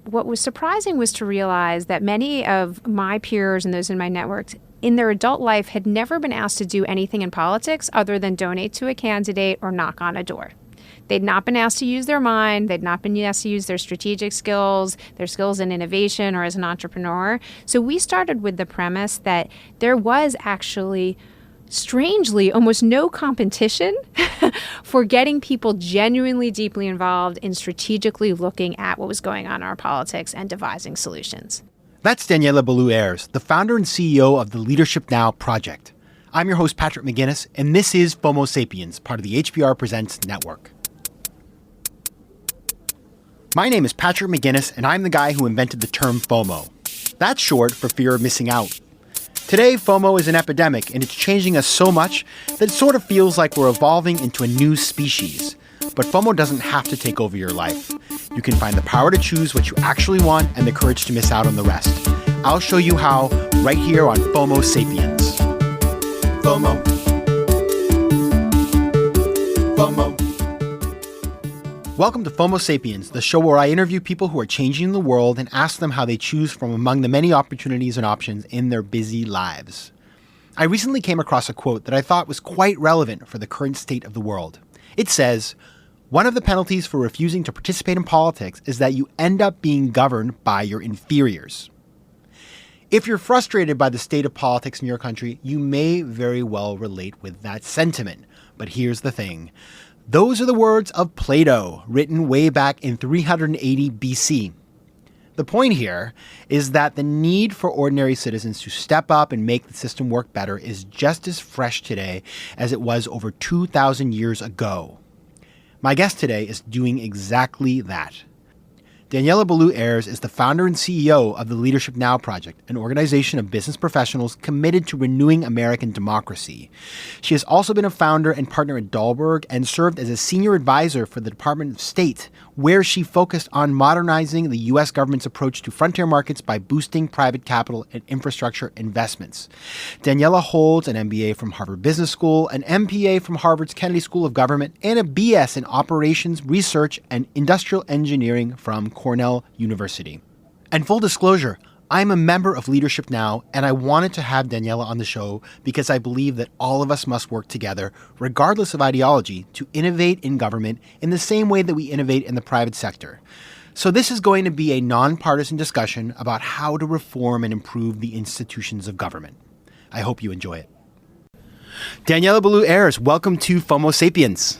What was surprising was to realize that many of my peers and those in my networks in their adult life had never been asked to do anything in politics other than donate to a candidate or knock on a door. They'd not been asked to use their mind. They'd not been asked to use their strategic skills, their skills in innovation or as an entrepreneur. So we started with the premise that there was actually, strangely, almost no competition for getting people genuinely deeply involved in strategically looking at what was going on in our politics and devising solutions. That's Daniella Ballou-Aares, the founder and CEO of the Leadership Now project. I'm your host, Patrick McGinnis, and this is FOMO Sapiens, part of the HBR Presents network. My name is Patrick McGinnis, and I'm the guy who invented the term FOMO. That's short for fear of missing out. Today, FOMO is an epidemic, and it's changing us so much that it sort of feels like we're evolving into a new species. But FOMO doesn't have to take over your life. You can find the power to choose what you actually want and the courage to miss out on the rest. I'll show you how right here on FOMO Sapiens. FOMO. FOMO. Welcome to FOMO Sapiens, the show where I interview people who are changing the world and ask them how they choose from among the many opportunities and options in their busy lives. I recently came across a quote that I thought was quite relevant for the current state of the world. It says, "One of the penalties for refusing to participate in politics is that you end up being governed by your inferiors." If you're frustrated by the state of politics in your country, you may very well relate with that sentiment. But here's the thing. Those are the words of Plato, written way back in 380 BC. The point here is that the need for ordinary citizens to step up and make the system work better is just as fresh today as it was over 2,000 years ago. My guest today is doing exactly that. Daniella Ballou-Aares is the founder and CEO of the Leadership Now project, an organization of business professionals committed to renewing American democracy. She has also been a founder and partner at Dahlberg and served as a senior advisor for the Department of State, where she focused on modernizing the U.S. government's approach to frontier markets by boosting private capital and infrastructure investments. Daniella holds an MBA from Harvard Business School, an MPA from Harvard's Kennedy School of Government, and a BS in Operations, Research, and Industrial Engineering from Cornell University. And full disclosure, I'm a member of Leadership Now, and I wanted to have Daniella on the show because I believe that all of us must work together, regardless of ideology, to innovate in government in the same way that we innovate in the private sector. So this is going to be a nonpartisan discussion about how to reform and improve the institutions of government. I hope you enjoy it. Daniella Ballou-Aares, welcome to FOMO Sapiens.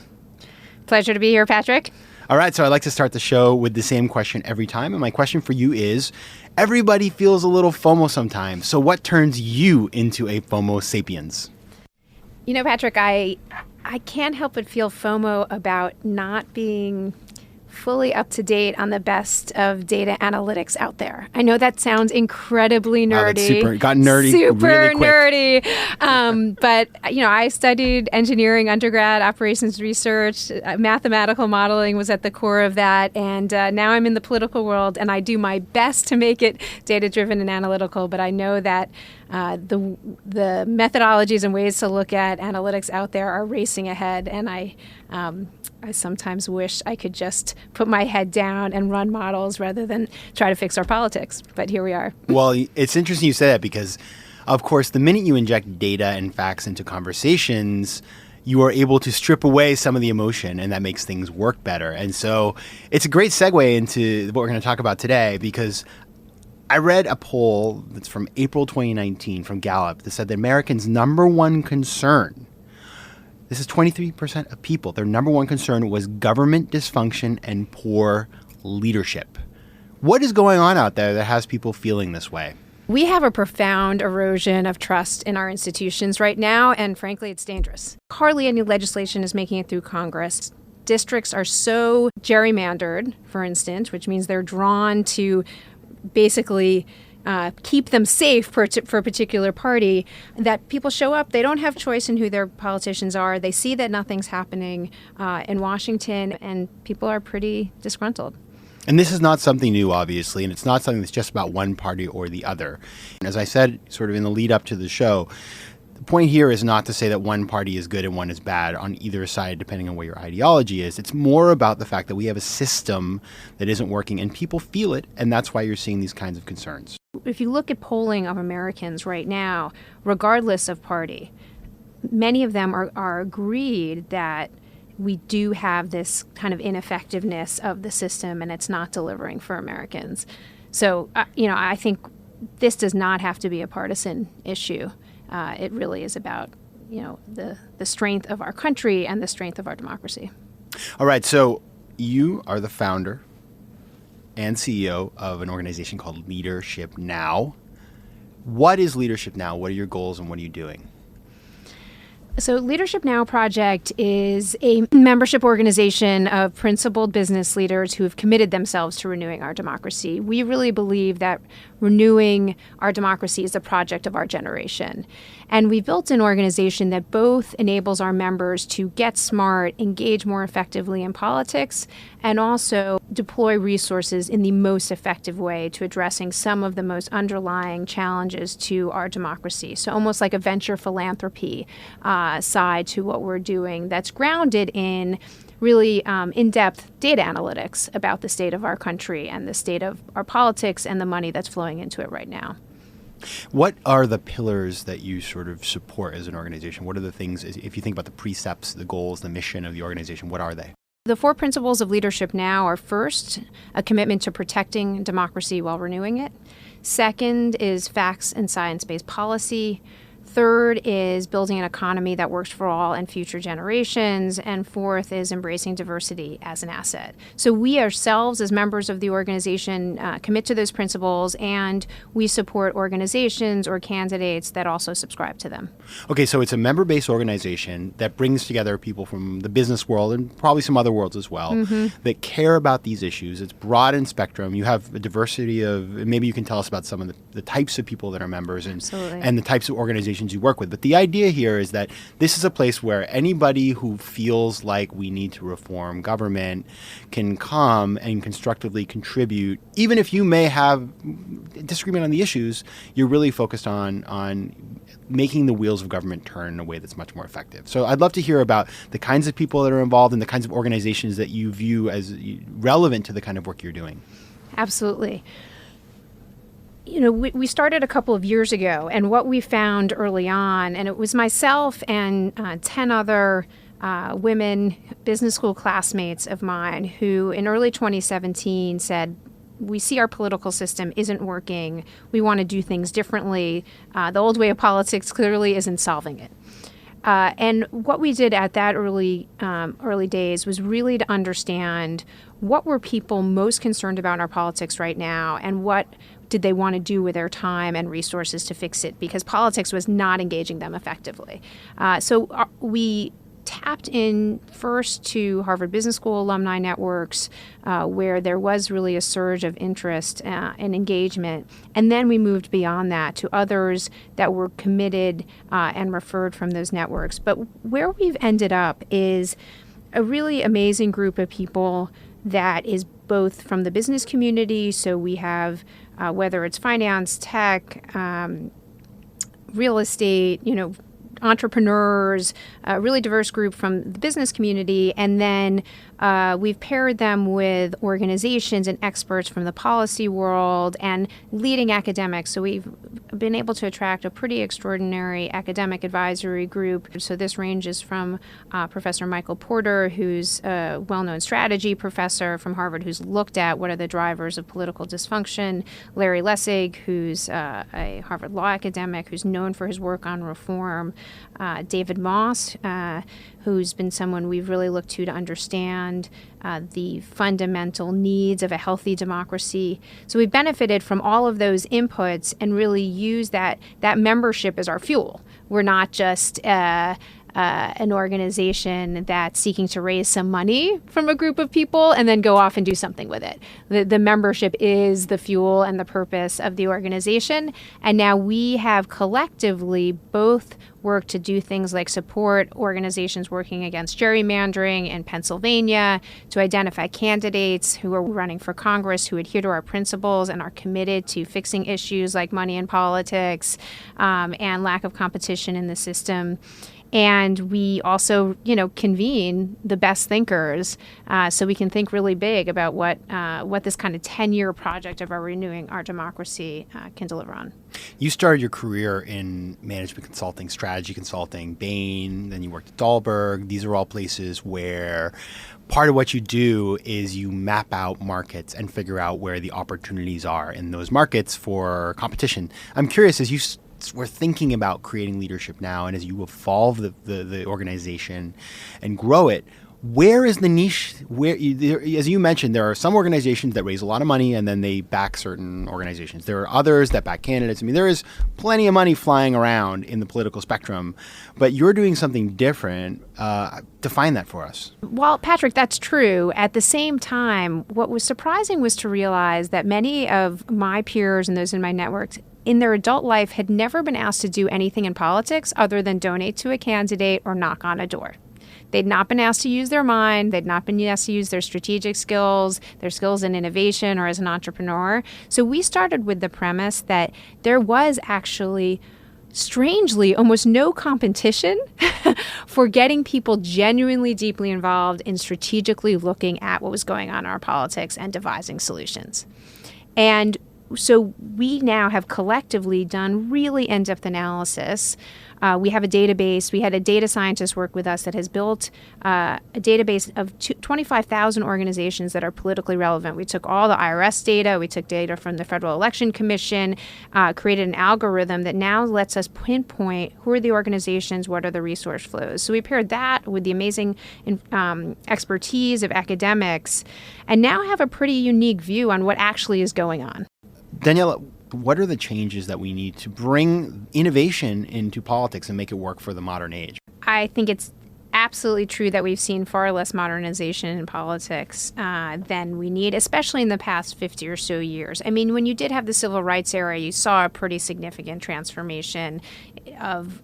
Pleasure to be here, Patrick. All right, so I like to start the show with the same question every time. And my question for you is, everybody feels a little FOMO sometimes. So what turns you into a FOMO sapiens? You know, Patrick, I can't help but feel FOMO about not being fully up to date on the best of data analytics out there. I know that sounds incredibly nerdy. It got nerdy really quick. Nerdy. But, you know, I studied engineering undergrad, operations research, mathematical modeling was at the core of that. And now I'm in the political world and I do my best to make it data-driven and analytical. But I know that the methodologies and ways to look at analytics out there are racing ahead. And I sometimes wish I could just put my head down and run models rather than try to fix our politics. But here we are. Well, it's interesting you say that because, of course, the minute you inject data and facts into conversations, you are able to strip away some of the emotion, and that makes things work better. And so it's a great segue into what we're going to talk about today, because I read a poll that's from April 2019 from Gallup that said that Americans' number one concern, this is 23% of people, their number one concern was government dysfunction and poor leadership. What is going on out there that has people feeling this way? We have a profound erosion of trust in our institutions right now, and frankly, it's dangerous. Hardly any legislation is making it through Congress. Districts are so gerrymandered, for instance, which means they're drawn to basically keep them safe for a particular party, that people show up. They don't have choice in who their politicians are. They see that nothing's happening in Washington, and people are pretty disgruntled. And this is not something new, obviously, and it's not something that's just about one party or the other. And as I said, sort of in the lead up to the show, The point here is not to say that one party is good and one is bad on either side, depending on what your ideology is. It's more about the fact that we have a system that isn't working and people feel it, and that's why you're seeing these kinds of concerns. If you look at polling of Americans right now, regardless of party, many of them are agreed that we do have this kind of ineffectiveness of the system and it's not delivering for Americans. So, I think this does not have to be a partisan issue. It really is about, the strength of our country and the strength of our democracy. All right. So you are the founder and CEO of an organization called Leadership Now. What is Leadership Now? What are your goals and what are you doing? So Leadership Now Project is a membership organization of principled business leaders who have committed themselves to renewing our democracy. We really believe that renewing our democracy is a project of our generation. And we built an organization that both enables our members to get smart, engage more effectively in politics, and also deploy resources in the most effective way to addressing some of the most underlying challenges to our democracy. So almost like a venture philanthropy side to what we're doing that's grounded in really in-depth data analytics about the state of our country and the state of our politics and the money that's flowing into it right now. What are the pillars that you sort of support as an organization? What are the things, if you think about the precepts, the goals, the mission of the organization, what are they? The 4 principles of Leadership Now are first, a commitment to protecting democracy while renewing it. Second is facts and science-based policy. Third is building an economy that works for all and future generations. And fourth is embracing diversity as an asset. So we ourselves, as members of the organization, commit to those principles, and we support organizations or candidates that also subscribe to them. Okay, so it's a member-based organization that brings together people from the business world and probably some other worlds as well that care about these issues. It's broad in spectrum. You have a diversity of, maybe you can tell us about some of the types of people that are members and the types of organizations you work with. But the idea here is that this is a place where anybody who feels like we need to reform government can come and constructively contribute. Even if you may have disagreement on the issues, you're really focused on making the wheels of government turn in a way that's much more effective. So I'd love to hear about the kinds of people that are involved and the kinds of organizations that you view as relevant to the kind of work you're doing. Absolutely. We started a couple of years ago, and what we found early on, and it was myself and 10 other women business school classmates of mine who in early 2017 said, we see our political system isn't working. We want to do things differently. The old way of politics clearly isn't solving it. And what we did at that early days was really to understand what were people most concerned about in our politics right now, and what did they want to do with their time and resources to fix it, because politics was not engaging them effectively. So we tapped in first to Harvard Business School alumni networks, where there was really a surge of interest and engagement. And then we moved beyond that to others that were committed and referred from those networks. But where we've ended up is a really amazing group of people that is both from the business community. So we have, whether it's finance, tech, real estate, entrepreneurs, a really diverse group from the business community, and then we've paired them with organizations and experts from the policy world and leading academics. So we've been able to attract a pretty extraordinary academic advisory group. So this ranges from Professor Michael Porter, who's a well-known strategy professor from Harvard, who's looked at what are the drivers of political dysfunction, Larry Lessig, who's a Harvard law academic who's known for his work on reform, David Moss, who's been someone we've really looked to understand the fundamental needs of a healthy democracy. So we benefited from all of those inputs and really use that membership as our fuel. We're not just an organization that's seeking to raise some money from a group of people and then go off and do something with it. The membership is the fuel and the purpose of the organization. And now we have collectively both worked to do things like support organizations working against gerrymandering in Pennsylvania, to identify candidates who are running for Congress who adhere to our principles and are committed to fixing issues like money in politics and lack of competition in the system. And we also, convene the best thinkers so we can think really big about what this kind of 10-year project of our renewing our democracy can deliver on. You started your career in management consulting, strategy consulting, Bain, then you worked at Dahlberg. These are all places where part of what you do is you map out markets and figure out where the opportunities are in those markets for competition. I'm curious, as we're thinking about creating leadership now, and as you evolve the organization and grow it, where is the niche? As you mentioned, there are some organizations that raise a lot of money and then they back certain organizations. There are others that back candidates. I mean, there is plenty of money flying around in the political spectrum, but you're doing something different. Define that for us. Well, Patrick, that's true. At the same time, what was surprising was to realize that many of my peers and those in my networks in their adult life had never been asked to do anything in politics other than donate to a candidate or knock on a door. They'd not been asked to use their mind. They'd not been asked to use their strategic skills, their skills in innovation or as an entrepreneur. So we started with the premise that there was actually, strangely, almost no competition for getting people genuinely deeply involved in strategically looking at what was going on in our politics and devising solutions. And so we now have collectively done really in-depth analysis. We have a database. We had a data scientist work with us that has built a database of 25,000 organizations that are politically relevant. We took all the IRS data. We took data from the Federal Election Commission, created an algorithm that now lets us pinpoint who are the organizations, what are the resource flows. So we paired that with the amazing expertise of academics and now have a pretty unique view on what actually is going on. Daniella, what are the changes that we need to bring innovation into politics and make it work for the modern age? I think it's absolutely true that we've seen far less modernization in politics than we need, especially in the past 50 or so years. I mean, when you did have the civil rights era, you saw a pretty significant transformation of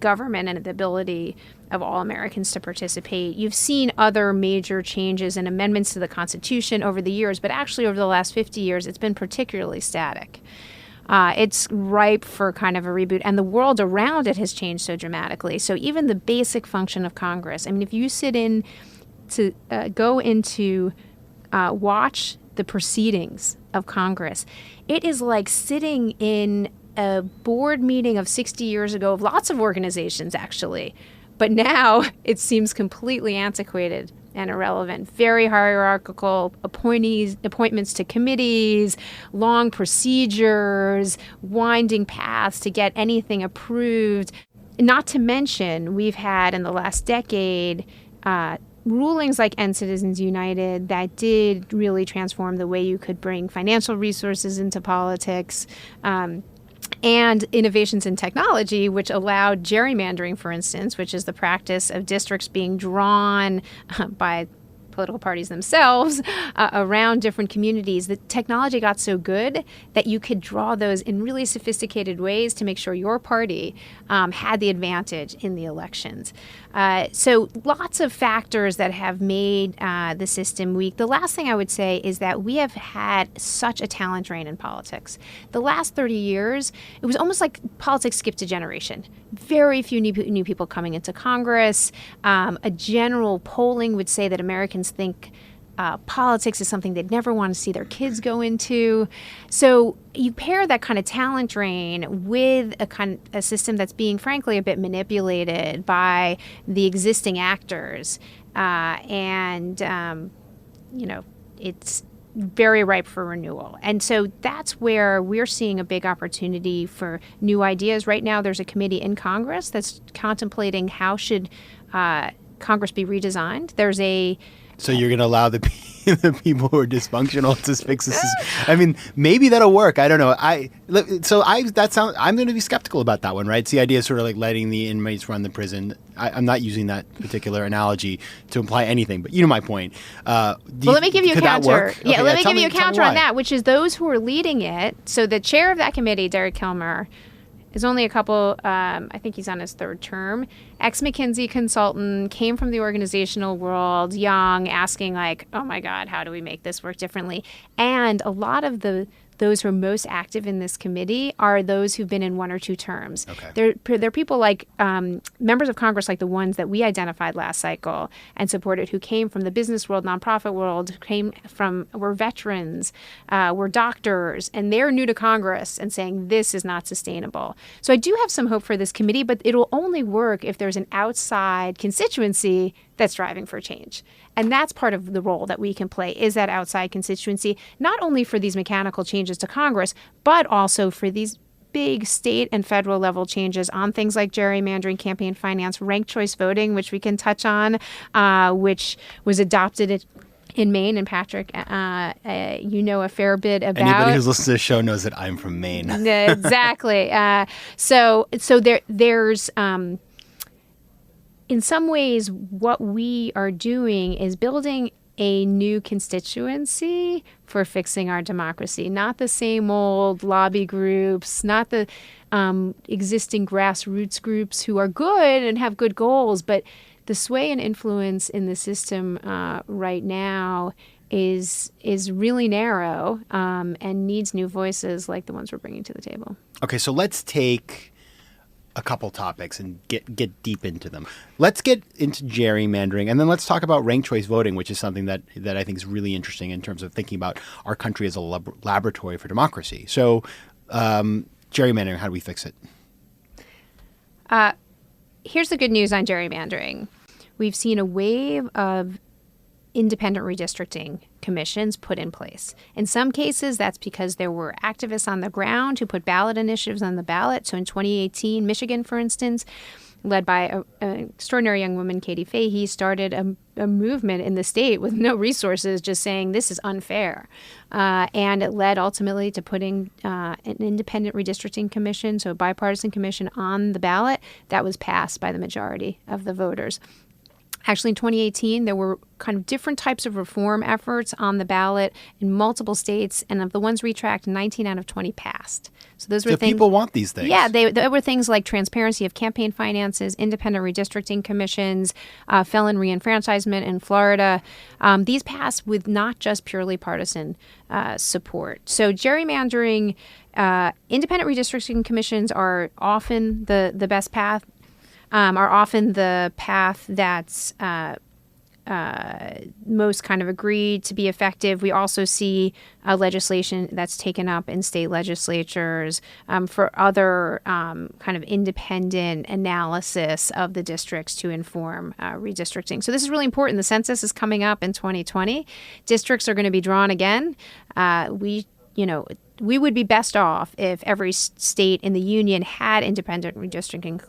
government and the ability of all Americans to participate. You've seen other major changes and amendments to the Constitution over the years, but actually over the last 50 years, it's been particularly static. It's ripe for kind of a reboot, and the world around it has changed so dramatically. So even the basic function of Congress, I mean, if you sit in to go into watch the proceedings of Congress, it is like sitting in a board meeting of 60 years ago of lots of organizations, actually. But now it seems completely antiquated and irrelevant. Very hierarchical appointments to committees, long procedures, winding paths to get anything approved. Not to mention, we've had in the last decade rulings like End Citizens United that did really transform the way you could bring financial resources into politics. And innovations in technology, which allowed gerrymandering, for instance, which is the practice of districts being drawn by political parties themselves around different communities. The technology got so good that you could draw those in really sophisticated ways to make sure your party had the advantage in the elections. So lots of factors that have made the system weak. The last thing I would say is that we have had such a talent drain in politics. The last 30 years, it was almost like politics skipped a generation. Very few new people coming into Congress. A general polling would say that Americans think politics is something they'd never want to see their kids go into. So you pair that kind of talent drain with a system that's being, frankly, a bit manipulated by the existing actors, it's very ripe for renewal. And so that's where we're seeing a big opportunity for new ideas. Right now, there's a committee in Congress that's contemplating how should Congress be redesigned. So you're going to allow the the people who are dysfunctional to fix this. I mean, maybe that'll work. I don't know. I'm going to be skeptical about that one, right? It's the idea of sort of like letting the inmates run the prison. I'm not using that particular analogy to imply anything, but you know my point. Let me give you a counter. Okay, let me give you a counter on why. that, which is those who are leading it. So the chair of that committee, Derek Kilmer, is only a couple, I think he's on his third term, ex-McKinsey consultant, came from the organizational world, young, asking like, oh my God, how do we make this work differently? And a lot of those who are most active in this committee are those who've been in one or two terms. Okay. They're people like members of Congress, like the ones that we identified last cycle and supported, who came from the business world, nonprofit world, were veterans, were doctors, and they're new to Congress and saying this is not sustainable. So I do have some hope for this committee, but it'll only work if there's an outside constituency that's driving for change. And that's part of the role that we can play, is that outside constituency, not only for these mechanical changes to Congress, but also for these big state and federal level changes on things like gerrymandering, campaign finance, ranked choice voting, which we can touch on, which was adopted in Maine. And Patrick, you know a fair bit about. Anybody who's listened to the show knows that I'm from Maine. Exactly. So there's... in some ways, what we are doing is building a new constituency for fixing our democracy, not the same old lobby groups, not the existing grassroots groups who are good and have good goals, but the sway and influence in the system right now is really narrow and needs new voices like the ones we're bringing to the table. Okay, so let's take a couple topics and get deep into them. Let's get into gerrymandering, and then let's talk about ranked choice voting, which is something that I think is really interesting in terms of thinking about our country as a laboratory for democracy. So gerrymandering, how do we fix it? Here's the good news on gerrymandering. We've seen a wave of independent redistricting commissions put in place. In some cases, that's because there were activists on the ground who put ballot initiatives on the ballot. So in 2018, Michigan, for instance, led by an extraordinary young woman, Katie Fahey, started a movement in the state with no resources, just saying this is unfair. And it led ultimately to putting an independent redistricting commission, so a bipartisan commission, on the ballot that was passed by the majority of the voters. Actually, in 2018, there were kind of different types of reform efforts on the ballot in multiple states, and of the ones we tracked, 19 out of 20 passed. So those were so things. People want these things. Yeah, there were things like transparency of campaign finances, independent redistricting commissions, felon reenfranchisement in Florida. These passed with not just purely partisan support. So gerrymandering, independent redistricting commissions are often the best path. Are often the path that's most kind of agreed to be effective. We also see legislation that's taken up in state legislatures for other kind of independent analysis of the districts to inform redistricting. So this is really important. The census is coming up in 2020. Districts are going to be drawn again. We would be best off if every state in the union had independent redistricting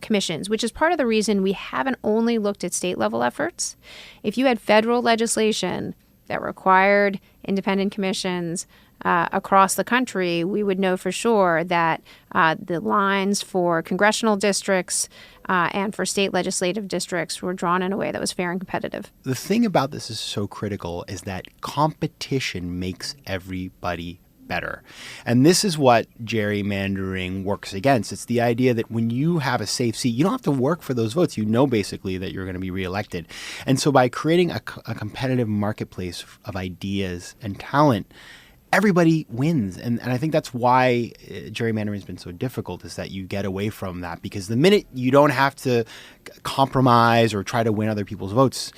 commissions, which is part of the reason we haven't only looked at state level efforts. If you had federal legislation that required independent commissions across the country, we would know for sure that the lines for congressional districts and for state legislative districts were drawn in a way that was fair and competitive. The thing about this is so critical is that competition makes everybody better. And this is what gerrymandering works against. It's the idea that when you have a safe seat, you don't have to work for those votes. You know basically that you're going to be reelected. And so by creating a competitive marketplace of ideas and talent, everybody wins. And I think that's why gerrymandering has been so difficult, is that you get away from that, because the minute you don't have to compromise or try to win other people's votes,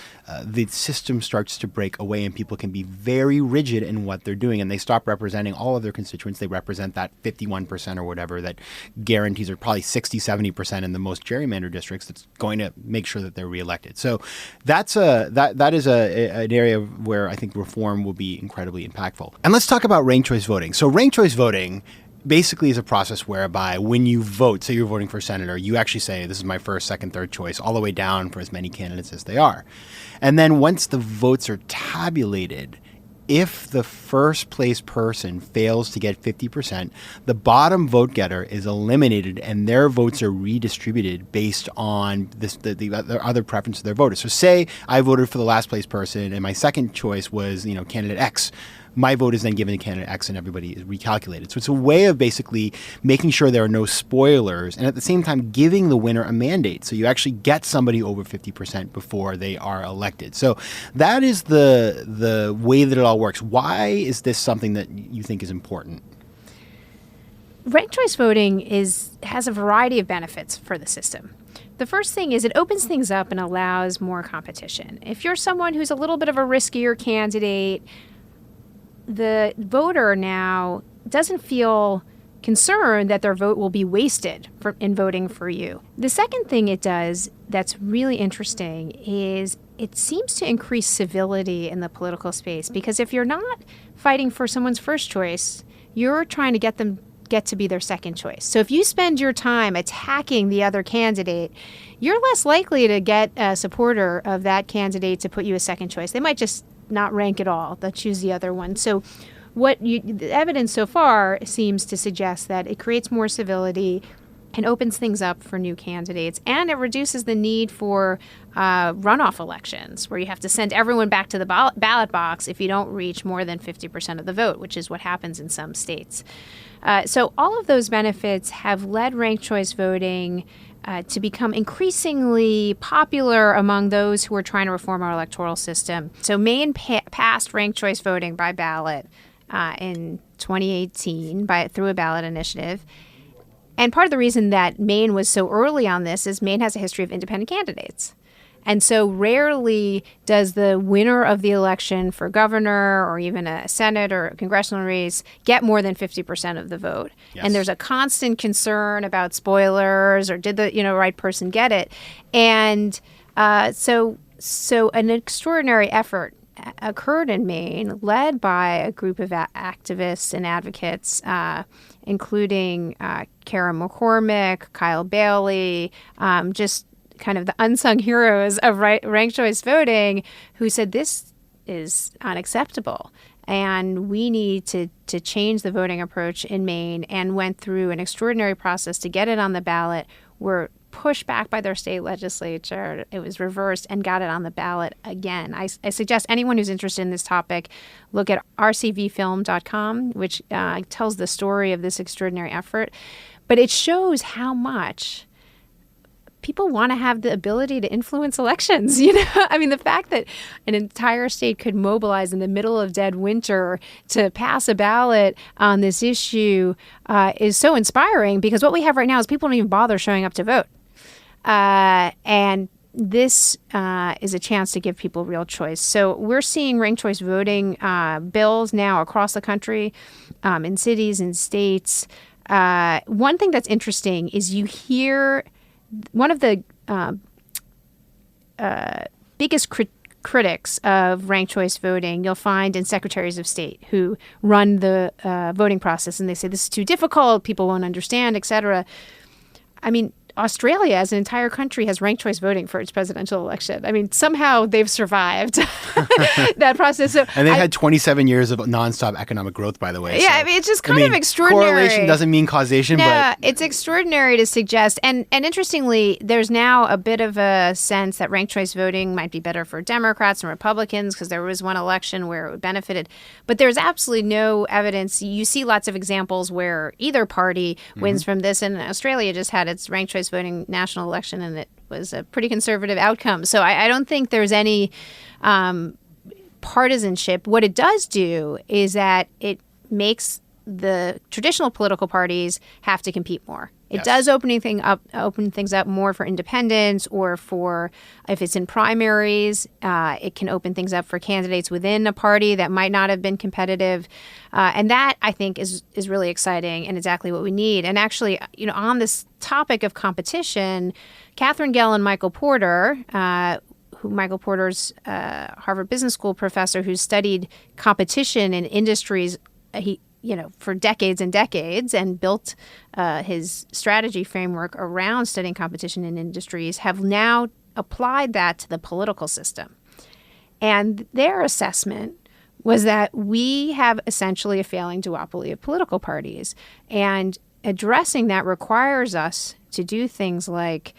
the system starts to break away and people can be very rigid in what they're doing, and they stop representing all of their constituents. They represent that 51% or whatever that guarantees, or probably 60, 70% in the most gerrymandered districts, that's going to make sure that they're reelected. So that is an area where I think reform will be incredibly impactful. And let's talk about ranked choice voting. So ranked choice voting basically is a process whereby when you vote, say you're voting for senator, you actually say, this is my first, second, third choice, all the way down for as many candidates as they are. And then once the votes are tabulated, if the first place person fails to get 50%, the bottom vote getter is eliminated and their votes are redistributed based on the other preference of their voters. So say I voted for the last place person and my second choice was, candidate X. My vote is then given to candidate X and everybody is recalculated. So it's a way of basically making sure there are no spoilers and at the same time giving the winner a mandate. So you actually get somebody over 50% before they are elected. So that is the way that it all works. Why is this something that you think is important? Ranked choice voting has a variety of benefits for the system. The first thing is it opens things up and allows more competition. If you're someone who's a little bit of a riskier candidate, the voter now doesn't feel concerned that their vote will be wasted in voting for you. The second thing it does that's really interesting is it seems to increase civility in the political space, because if you're not fighting for someone's first choice, you're trying to get to be their second choice. So if you spend your time attacking the other candidate, you're less likely to get a supporter of that candidate to put you as second choice. They might just not rank at all. They'll choose the other one. So the evidence so far seems to suggest that it creates more civility and opens things up for new candidates. And it reduces the need for runoff elections, where you have to send everyone back to the ballot box if you don't reach more than 50% of the vote, which is what happens in some states. So all of those benefits have led ranked choice voting to become increasingly popular among those who are trying to reform our electoral system. So Maine passed ranked choice voting by ballot in 2018 through a ballot initiative. And part of the reason that Maine was so early on this is Maine has a history of independent candidates. And so rarely does the winner of the election for governor or even a Senate or a congressional race get more than 50% of the vote. Yes. And there's a constant concern about spoilers or did the right person get it. And so an extraordinary effort occurred in Maine, led by a group of activists and advocates, including Kara McCormick, Kyle Bailey, just kind of the unsung heroes of ranked choice voting, who said this is unacceptable and we need to change the voting approach in Maine, and went through an extraordinary process to get it on the ballot. Were pushed back by their state legislature. It was reversed and got it on the ballot again. I suggest anyone who's interested in this topic look at rcvfilm.com, which tells the story of this extraordinary effort. But it shows how much people want to have the ability to influence elections. I mean, the fact that an entire state could mobilize in the middle of dead winter to pass a ballot on this issue is so inspiring, because what we have right now is people don't even bother showing up to vote. And this is a chance to give people real choice. So we're seeing ranked choice voting bills now across the country, in cities and states. One thing that's interesting is you hear one of the biggest critics of ranked choice voting you'll find in secretaries of state who run the voting process, and they say this is too difficult, people won't understand, etc. I mean, Australia as an entire country has ranked choice voting for its presidential election. I mean, somehow they've survived that process. So and they had 27 years of nonstop economic growth, by the way. Yeah, so, I mean, it's just kind of extraordinary. Correlation doesn't mean causation, but but it's extraordinary to suggest. And interestingly, there's now a bit of a sense that ranked choice voting might be better for Democrats and Republicans, because there was one election where it benefited. But there's absolutely no evidence. You see lots of examples where either party wins from this. And Australia just had its ranked choice voting national election, and it was a pretty conservative outcome. So I don't think there's any partisanship. What it does do is that it makes the traditional political parties have to compete more. It does open things up more for independents, or for, if it's in primaries, it can open things up for candidates within a party that might not have been competitive. And that, I think, is really exciting and exactly what we need. And actually, on this topic of competition, Catherine Gell and Michael Porter, Michael Porter's Harvard Business School professor who studied competition in industries, for decades and decades and built his strategy framework around studying competition in industries, have now applied that to the political system. And their assessment was that we have essentially a failing duopoly of political parties. And addressing that requires us to do things like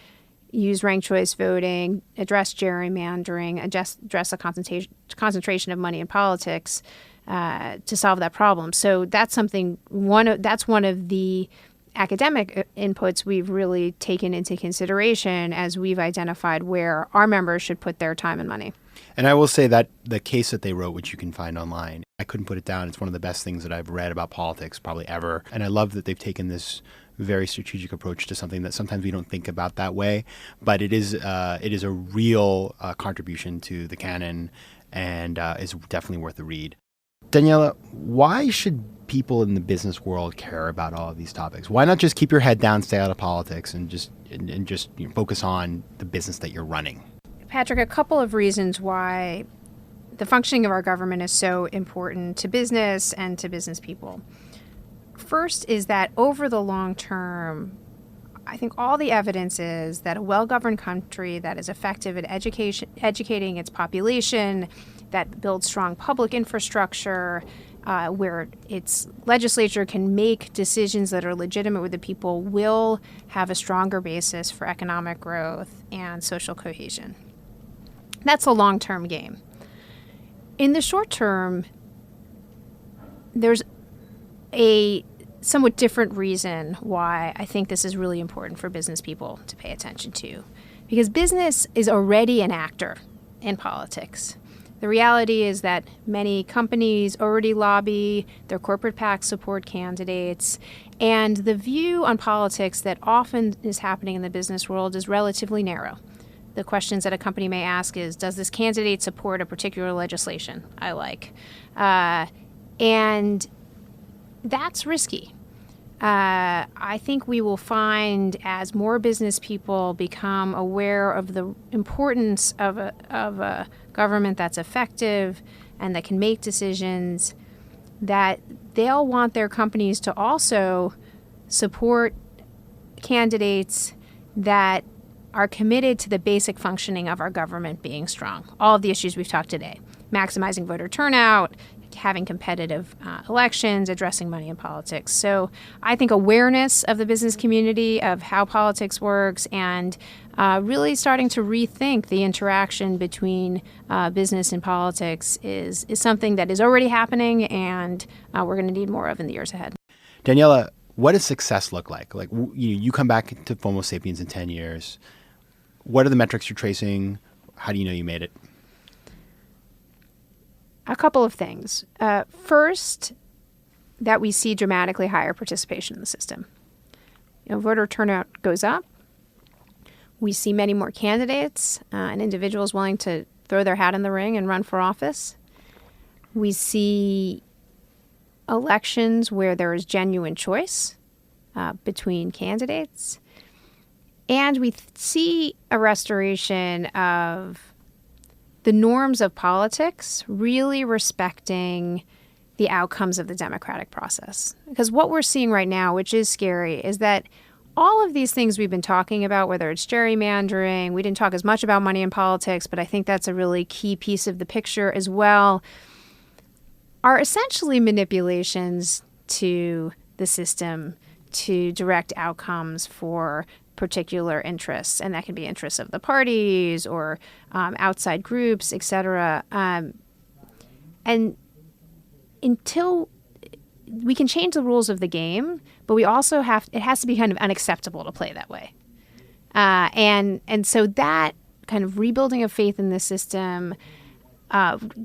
use ranked choice voting, address gerrymandering, address the concentration of money in politics to solve that problem. So that's one of the academic inputs we've really taken into consideration as we've identified where our members should put their time and money. And I will say that the case that they wrote, which you can find online, I couldn't put it down. It's one of the best things that I've read about politics probably ever. And I love that they've taken this very strategic approach to something that sometimes we don't think about that way. But it is a real contribution to the canon and is definitely worth a read. Daniella, why should people in the business world care about all of these topics? Why not just keep your head down, stay out of politics, and just focus on the business that you're running? Patrick, a couple of reasons why the functioning of our government is so important to business and to business people. First is that over the long term, I think all the evidence is that a well-governed country that is effective at educating its population, that builds strong public infrastructure, where its legislature can make decisions that are legitimate with the people, will have a stronger basis for economic growth and social cohesion. That's a long-term game. In the short term, there's a somewhat different reason why I think this is really important for business people to pay attention to. Because business is already an actor in politics. The reality is that many companies already lobby, their corporate PACs support candidates, and the view on politics that often is happening in the business world is relatively narrow. The questions that a company may ask is, does this candidate support a particular legislation I like? And that's risky. I think we will find as more business people become aware of the importance of a government that's effective and that can make decisions, that they'll want their companies to also support candidates that are committed to the basic functioning of our government being strong. All of the issues we've talked today, maximizing voter turnout, having competitive elections, addressing money in politics. So I think awareness of the business community, of how politics works, and really starting to rethink the interaction between business and politics is something that is already happening, and we're going to need more of in the years ahead. Daniella, what does success look like? Like, you come back to FOMO Sapiens in 10 years. What are the metrics you're tracing? How do you know you made it? A couple of things. First, that we see dramatically higher participation in the system. Voter turnout goes up. We see many more candidates and individuals willing to throw their hat in the ring and run for office. We see elections where there is genuine choice between candidates. And we see a restoration of the norms of politics, really respecting the outcomes of the democratic process. Because what we're seeing right now, which is scary, is that all of these things we've been talking about, whether it's gerrymandering, we didn't talk as much about money in politics, but I think that's a really key piece of the picture as well, are essentially manipulations to the system to direct outcomes for particular interests, and that can be interests of the parties or outside groups, et cetera. And until we can change the rules of the game, but we also it has to be kind of unacceptable to play that way. And so that kind of rebuilding of faith in the system,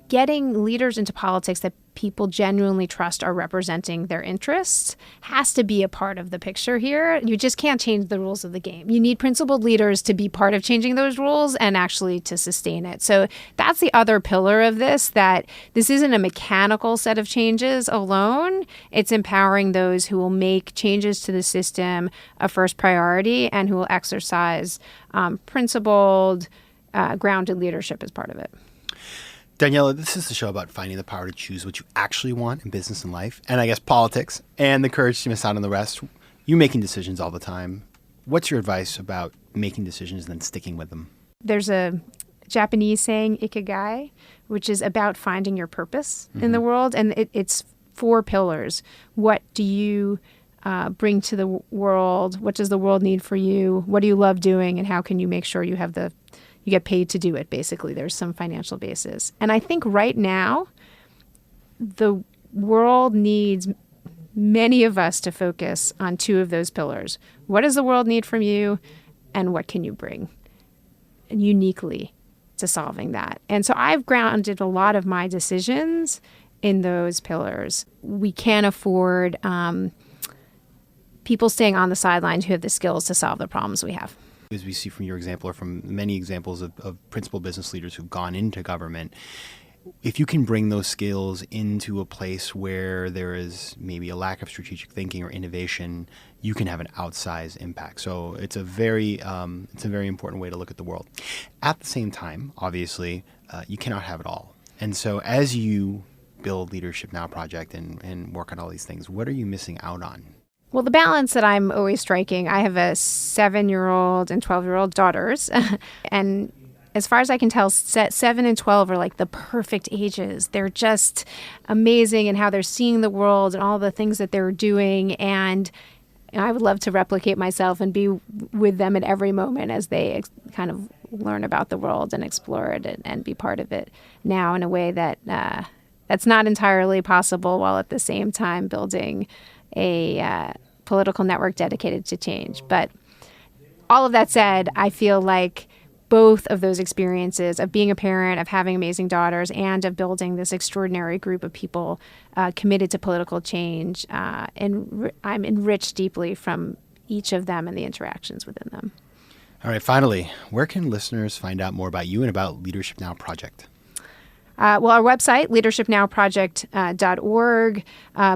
getting leaders into politics that people genuinely trust are representing their interests has to be a part of the picture here. You just can't change the rules of the game. You need principled leaders to be part of changing those rules and actually to sustain it. So that's the other pillar of this, that this isn't a mechanical set of changes alone. It's empowering those who will make changes to the system a first priority and who will exercise principled, grounded leadership as part of it. Daniella, this is the show about finding the power to choose what you actually want in business and life, and I guess politics, and the courage to miss out on the rest. You making decisions all the time. What's your advice about making decisions and then sticking with them? There's a Japanese saying, ikigai, which is about finding your purpose in the world. And it's 4 pillars. What do you bring to the world? What does the world need for you? What do you love doing? And how can you make sure you get paid to do it? Basically, there's some financial basis. And I think right now, the world needs many of us to focus on 2 of those pillars. What does the world need from you? And what can you bring uniquely to solving that? And so I've grounded a lot of my decisions in those pillars. We can't afford people staying on the sidelines who have the skills to solve the problems we have. As we see from your example or from many examples of principal business leaders who've gone into government, if you can bring those skills into a place where there is maybe a lack of strategic thinking or innovation, you can have an outsized impact. So it's a very important way to look at the world. At the same time, obviously, you cannot have it all. And so as you build Leadership Now Project and work on all these things, what are you missing out on? Well, the balance that I'm always striking, I have a 7-year-old and 12-year-old daughters, and as far as I can tell, 7 and 12 are like the perfect ages. They're just amazing in how they're seeing the world and all the things that they're doing. And I would love to replicate myself and be with them at every moment as they kind of learn about the world and explore it and be part of it now in a way that that's not entirely possible, while at the same time building a political network dedicated to change. But all of that said, I feel like both of those experiences of being a parent, of having amazing daughters, and of building this extraordinary group of people committed to political change, and I'm enriched deeply from each of them and the interactions within them. All right, finally, where can listeners find out more about you and about Leadership Now Project? Well, our website, leadershipnowproject.org,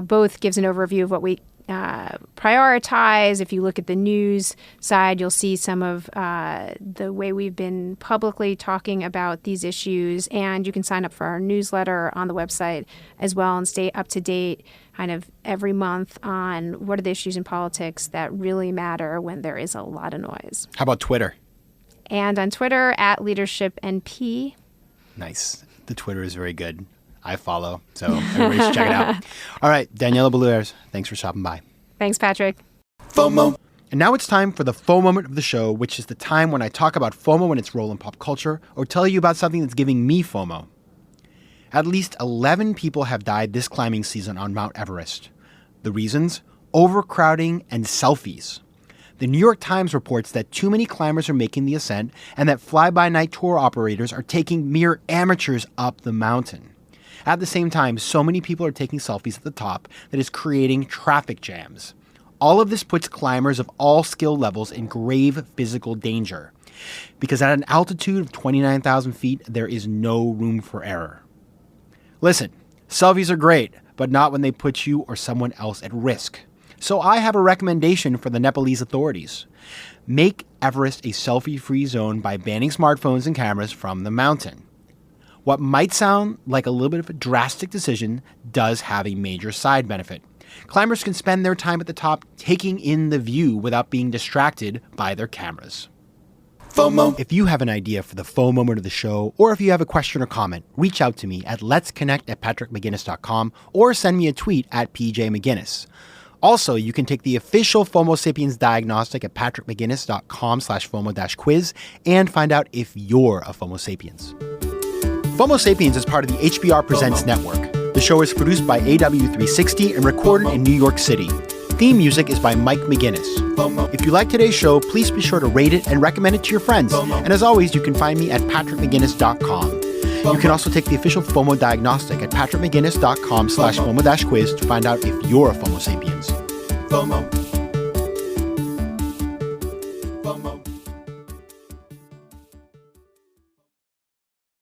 both gives an overview of what we prioritize. If you look at the news side, you'll see some of the way we've been publicly talking about these issues. And you can sign up for our newsletter on the website as well and stay up to date kind of every month on what are the issues in politics that really matter when there is a lot of noise. How about Twitter? And on Twitter, @LeadershipNP. Nice. The Twitter is very good. I follow, so everybody should check it out. All right, Daniella Ballou-Aares, thanks for stopping by. Thanks, Patrick. FOMO. And now it's time for the FOMO moment of the show, which is the time when I talk about FOMO and its role in pop culture, or tell you about something that's giving me FOMO. At least 11 people have died this climbing season on Mount Everest. The reasons? Overcrowding and selfies. The New York Times reports that too many climbers are making the ascent and that fly-by-night tour operators are taking mere amateurs up the mountain. At the same time, so many people are taking selfies at the top that is creating traffic jams. All of this puts climbers of all skill levels in grave physical danger, because at an altitude of 29,000 feet, there is no room for error. Listen, selfies are great, but not when they put you or someone else at risk. So I have a recommendation for the Nepalese authorities. Make Everest a selfie-free zone by banning smartphones and cameras from the mountain. What might sound like a little bit of a drastic decision does have a major side benefit. Climbers can spend their time at the top taking in the view without being distracted by their cameras. FOMO. If you have an idea for the FOMO moment of the show, or if you have a question or comment, reach out to me at letsconnect@patrickmcginnis.com or send me a tweet at PJMcGinnis. Also, you can take the official FOMO Sapiens diagnostic at patrickmcginnis.com/FOMO-quiz and find out if you're a FOMO Sapiens. FOMO Sapiens is part of the HBR Presents Network. The show is produced by AW360 and recorded in New York City. Theme music is by Mike McGinnis. If you like today's show, please be sure to rate it and recommend it to your friends. And as always, you can find me at patrickmcginnis.com. You can also take the official FOMO diagnostic at patrickmcginnis.com/FOMO-quiz to find out if you're a FOMO Sapiens. FOMO.